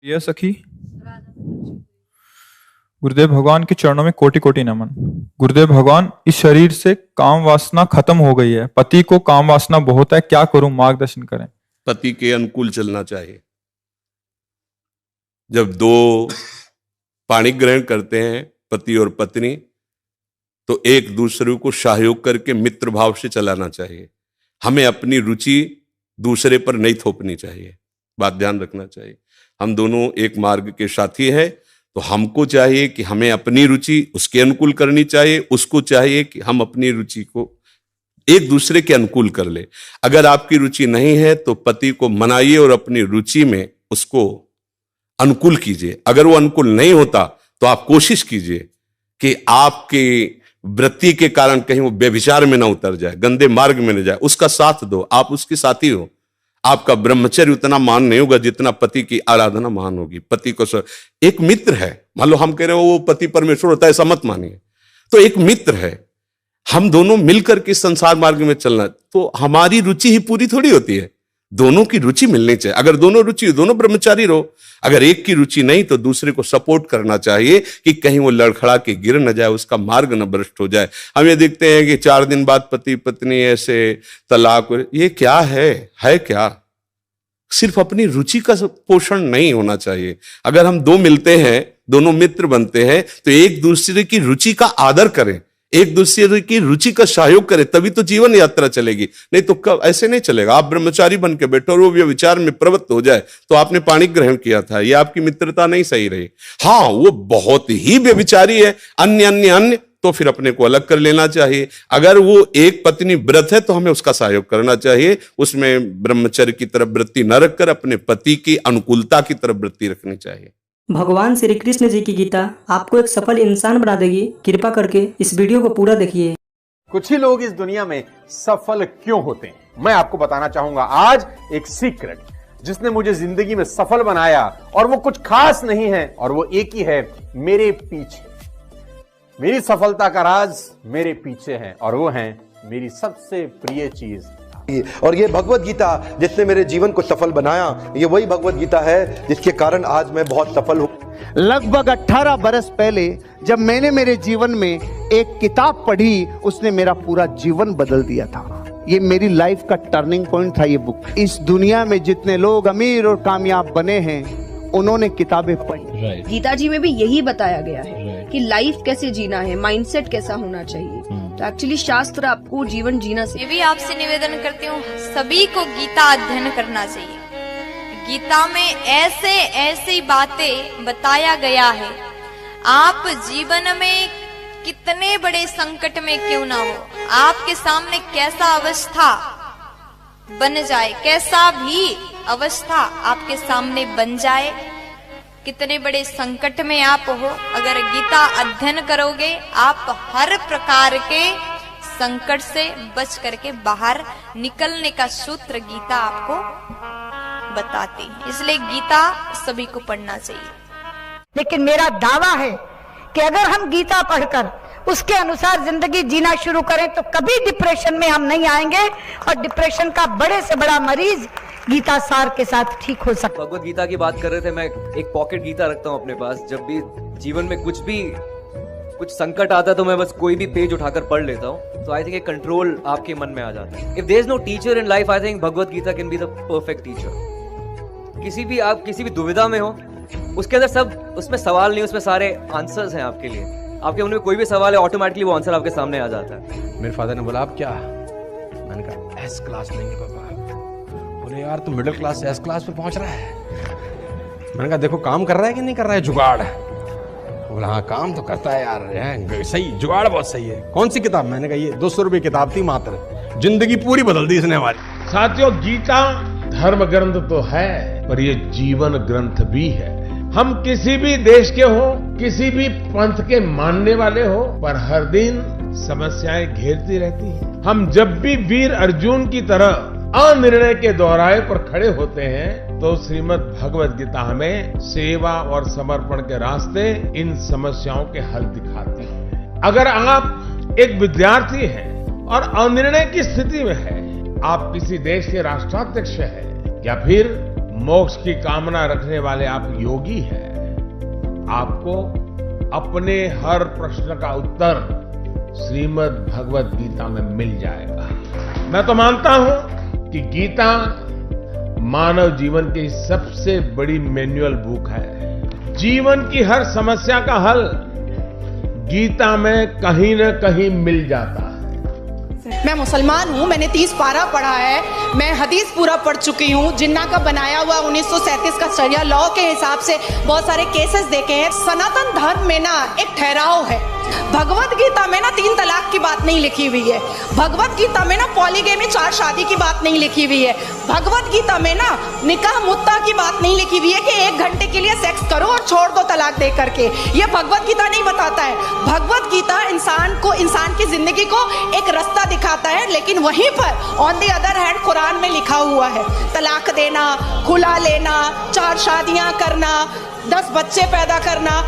प्रिय सखी, गुरुदेव भगवान के चरणों में कोटि कोटि नमन। गुरुदेव भगवान, इस शरीर से काम वासना खत्म हो गई है, पति को काम वासना बहुत है, क्या करूं, मार्गदर्शन करें। पति के अनुकूल चलना चाहिए। जब दो पाणी ग्रहण करते हैं पति और पत्नी, तो एक दूसरे को सहयोग करके मित्र भाव से चलाना चाहिए। हमें अपनी रुचि दूसरे पर नहीं थोपनी चाहिए, बात ध्यान रखना चाहिए। हम दोनों एक मार्ग के साथी हैं, तो हमको चाहिए कि हमें अपनी रुचि उसके अनुकूल करनी चाहिए, उसको चाहिए कि हम अपनी रुचि को एक दूसरे के अनुकूल कर ले। अगर आपकी रुचि नहीं है तो पति को मनाइए और अपनी रुचि में उसको अनुकूल कीजिए। अगर वो अनुकूल नहीं होता तो आप कोशिश कीजिए कि आपके वृत्ति के कारण कहीं वो व्यभिचार में ना उतर जाए, गंदे मार्ग में न जाए। उसका साथ दो, आप उसके साथी हो। आपका ब्रह्मचर्य उतना महान नहीं होगा जितना पति की आराधना महान होगी। पति को एक मित्र है, मान लो हम कह रहे हो वो पति परमेश्वर होता है, ऐसा मत मानिए। तो एक मित्र है, हम दोनों मिलकर के संसार मार्ग में चलना। तो हमारी रुचि ही पूरी थोड़ी होती है, दोनों की रुचि मिलनी चाहिए। अगर दोनों रुचि, दोनों ब्रह्मचारी रहो। अगर एक की रुचि नहीं तो दूसरे को सपोर्ट करना चाहिए कि कहीं वो लड़खड़ा के गिर न जाए, उसका मार्ग न भ्रष्ट हो जाए। हम ये देखते हैं कि 4 दिन बाद पति पत्नी ऐसे तलाक, ये क्या है क्या? सिर्फ अपनी रुचि का पोषण नहीं होना चाहिए। अगर हम दो मिलते हैं, दोनों मित्र बनते हैं, तो एक दूसरे की रुचि का आदर करें, एक दूसरे की रुचि का सहयोग करें, तभी तो जीवन यात्रा चलेगी। नहीं तो कब ऐसे नहीं चलेगा। आप ब्रह्मचारी बन के बैठो और वो व्यभिचार में प्रवृत्त हो जाए, तो आपने पाणी ग्रहण किया था, ये आपकी मित्रता नहीं सही रही। हाँ, वो बहुत ही व्यभिचारी है, अन्य, तो फिर अपने को अलग कर लेना चाहिए। अगर वो एक पत्नी व्रत है तो हमें उसका सहयोग करना चाहिए, उसमें ब्रह्मचर्य की तरफ वृत्ति न रखकर अपने पति की अनुकूलता की तरफ वृत्ति रखनी चाहिए। भगवान श्री कृष्ण जी की गीता आपको एक सफल इंसान बना देगी। कृपा करके इस वीडियो को पूरा देखिए। कुछ ही लोग इस दुनिया में सफल क्यों होते हैं, मैं आपको बताना चाहूंगा आज एक सीक्रेट, जिसने मुझे जिंदगी में सफल बनाया। और वो कुछ खास नहीं है, और वो एक ही है, मेरे पीछे। मेरी सफलता का राज मेरे पीछे है, और वो है मेरी सबसे प्रिय चीज। और ये भगवत गीता जिसने मेरे जीवन को सफल बनाया, ये वही भगवत गीता है जिसके कारण आज मैं बहुत सफल हूँ। लगभग 18 बरस पहले जब मैंने मेरे जीवन में एक किताब पढ़ी, उसने मेरा पूरा जीवन बदल दिया था। ये मेरी लाइफ का टर्निंग पॉइंट था ये बुक। इस दुनिया में जितने लोग अमीर और कामयाब बने हैं, उन्होंने किताबें पढ़ी। गीता जी में भी यही बताया गया है कि लाइफ कैसे जीना है, माइंडसेट कैसा होना चाहिए। तो एक्चुअली शास्त्र आपको जीवन जीना से। मैं भी आपसे निवेदन करती हूँ, सभी को गीता अध्ययन करना चाहिए। गीता में ऐसे बातें बताया गया है, आप जीवन में कितने बड़े संकट में क्यों ना हो, आपके सामने कैसा अवस्था बन जाए, कैसा भी अवस्था आपके सामने बन जाए, कितने बड़े संकट में आप हो, अगर गीता अध्ययन करोगे, आप हर प्रकार के संकट से बच करके बाहर निकलने का सूत्र गीता आपको बताती है। इसलिए गीता सभी को पढ़ना चाहिए। लेकिन मेरा दावा है कि अगर हम गीता पढ़कर उसके अनुसार जिंदगी जीना शुरू करें तो कभी डिप्रेशन में हम नहीं आएंगे, और डिप्रेशन का बड़े से बड़ा मरीज गीता सार के साथ ठीक हो सकता। भगवत गीता की बात कर रहे थे, मैं एक पॉकेट गीता रखता हूँ अपने पास। जब भी जीवन में कुछ संकट आता है तो मैं बस कोई भी पेज उठाकर पढ़ लेता हूँ। तो आई थिंक एक कंट्रोल आपके मन में आ जाता है। If there is no teacher in life, I think Bhagavad Gita can be the perfect teacher. आप किसी भी दुविधा में हो, उसके अंदर उसमें सवाल नहीं, उसमें सारे आंसर्स हैं आपके लिए। आपके मन में कोई भी सवाल है, ऑटोमेटिकली वो आंसर आपके सामने आ जाता है। मेरे फादर ने बोला, आप क्या? मैंने कहा एस क्लास लेंगे पापा। बोले यार तू मिडिल क्लास से एस क्लास पे पहुंच रहा है। मैंने कहा देखो काम कर रहा है कि नहीं कर रहा है, जुगाड़। बोला हाँ काम तो करता है यार, सही जुगाड़ बहुत सही है। कौन सी किताब? मैंने कहा ये 200 रुपये किताब थी मात्र, जिंदगी पूरी बदल दी इसने हमारी। साथियों, गीता धर्म ग्रंथ तो है, पर ये जीवन ग्रंथ भी है। हम किसी भी देश के हो, किसी भी पंथ के मानने वाले हो, पर हर दिन समस्याएं घेरती रहती हैं। हम जब भी वीर अर्जुन की तरह अनिर्णय के दोहराए पर खड़े होते हैं, तो श्रीमद् भगवत गीता हमें सेवा और समर्पण के रास्ते इन समस्याओं के हल दिखाती है। अगर आप एक विद्यार्थी हैं और अनिर्णय की स्थिति में है, आप किसी देश के राष्ट्राध्यक्ष हैं या फिर मोक्ष की कामना रखने वाले आप योगी हैं, आपको अपने हर प्रश्न का उत्तर श्रीमद् भगवत गीता में मिल जाएगा। मैं तो मानता हूं कि गीता मानव जीवन की सबसे बड़ी मैनुअल बुक है। जीवन की हर समस्या का हल गीता में कहीं न कहीं मिल जाता है। मैं मुसलमान हूँ, मैंने 30 पारा पढ़ा है, मैं हदीस पूरा पढ़ चुकी हूँ। जिन्ना का बनाया हुआ 1937 का शरिया लॉ के हिसाब से बहुत सारे केसेस देखे हैं। सनातन धर्म में ना एक ठहराव है। भगवत गीता में ना 3 तलाक की बात नहीं लिखी हुई है। भगवत गीता में ना पॉलीगेमी 4 शादी की बात नहीं लिखी हुई है। भगवत गीता में ना निकाह मुत्ता की बात नहीं लिखी हुई है कि 1 घंटे के लिए सेक्स करो और छोड़ दो तलाक दे करके। ये भगवत गीता नहीं बताता है। भगवत गीता इंसान की जिंदगी को एक रास्ता दिखाता है, लेकिन वहीं पर on the other hand Quran में लिखा हुआ है तलाक देना, खुला लेना, 4 शादियां करना, 10 बच्चे पैदा करना।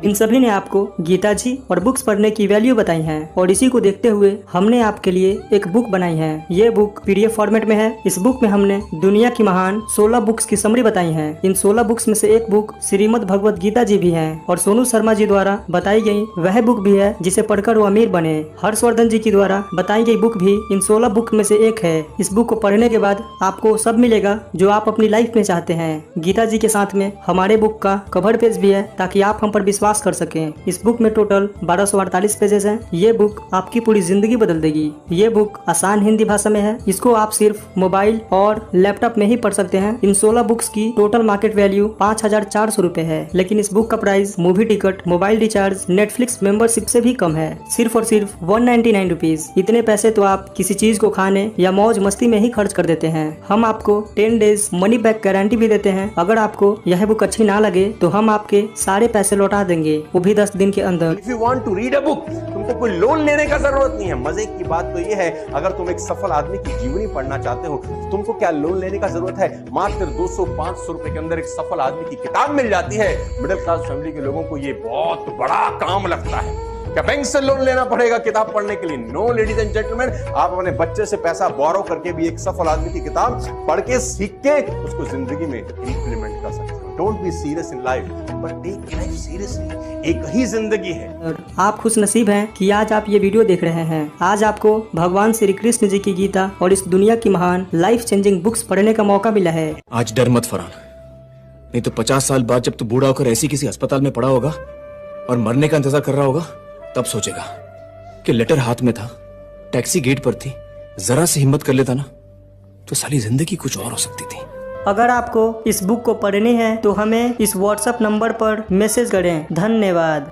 इन सभी ने आपको गीता जी और बुक्स पढ़ने की वैल्यू बताई है, और इसी को देखते हुए हमने आपके लिए एक बुक बनाई है। ये बुक PDF फॉर्मेट में है। इस बुक में हमने दुनिया की महान 16 बुक्स की समरी बताई है। इन 16 बुक्स में से एक बुक श्रीमद् भगवत गीता जी भी है, और सोनू शर्मा जी द्वारा बताई गई वह बुक भी है जिसे पढ़कर वो अमीर बने। हर्षवर्धन जी की द्वारा बताई गई बुक भी इन 16 बुक में से एक है। इस बुक को पढ़ने के बाद आपको सब मिलेगा जो आप अपनी लाइफ में चाहते हैं। गीता जी के साथ में हमारे बुक का कवर पेज भी है, ताकि आप हम पर विश्वास कर सकें। इस बुक में टोटल 1248 पेजेस हैं। ये बुक आपकी पूरी जिंदगी बदल देगी। ये बुक आसान हिंदी भाषा में है। इसको आप सिर्फ मोबाइल और लैपटॉप में ही पढ़ सकते हैं। इन 16 बुक्स की टोटल मार्केट वैल्यू 5400 रुपए है, लेकिन इस बुक का price movie ticket, mobile recharge, Netflix membership से भी कम है। सिर्फ और सिर्फ 199 रुपीज। इतने पैसे तो आप किसी चीज को खाने या मौज मस्ती में ही खर्च कर देते हैं। हम आपको 10 डेज मनी बैक गारंटी भी देते हैं। अगर आपको यह बुक अच्छी ना लगे तो हम आपके सारे पैसे लौटा देंगे, वो भी 10 दिन के अंदर। If you want to read a book, तुमको कोई लोन लेने का जरूरत नहीं है। मजे की बात तो ये है, अगर तुम एक सफल आदमी की जीवनी पढ़ना चाहते हो तो तुमको क्या लोन लेने का जरूरत है। मात्र 200-500 रुपए के अंदर एक सफल आदमी की किताब मिल जाती है। मिडिल क्लास फैमिली के लोगों को ये बहुत बड़ा काम लगता है। क्या बैंक से लोन लेना पड़ेगा किताब पढ़ने के लिए? नो लेडीज एंड जेंटलमैन, आप अपने बच्चे से पैसा बोरो करके भी एक सफल आदमी की किताब पढ़ के सीख के उसको जिंदगी में इंप्लीमेंट कर सकते हो। Don't be serious in life, but take life seriously. एक ही जिंदगी है। आप खुश नसीब हैं कि आज आप ये वीडियो देख रहे हैं। आज आपको भगवान श्री कृष्ण जी की गीता और इस दुनिया की महान लाइफ चेंजिंग बुक्स पढ़ने का मौका मिला है। आज डर मत फरहान, नहीं तो 50 साल बाद जब तू बूढ़ा होकर ऐसी किसी अस्पताल में पड़ा होगा और मरने का इंतजार कर रहा होगा, तब सोचेगा कि लेटर हाथ में था, टैक्सी गेट पर थी, जरा से हिम्मत कर लेता ना तो सारी जिंदगी कुछ और हो सकती थी। अगर आपको इस बुक को पढ़नी है तो हमें इस WhatsApp नंबर पर मैसेज करें। धन्यवाद।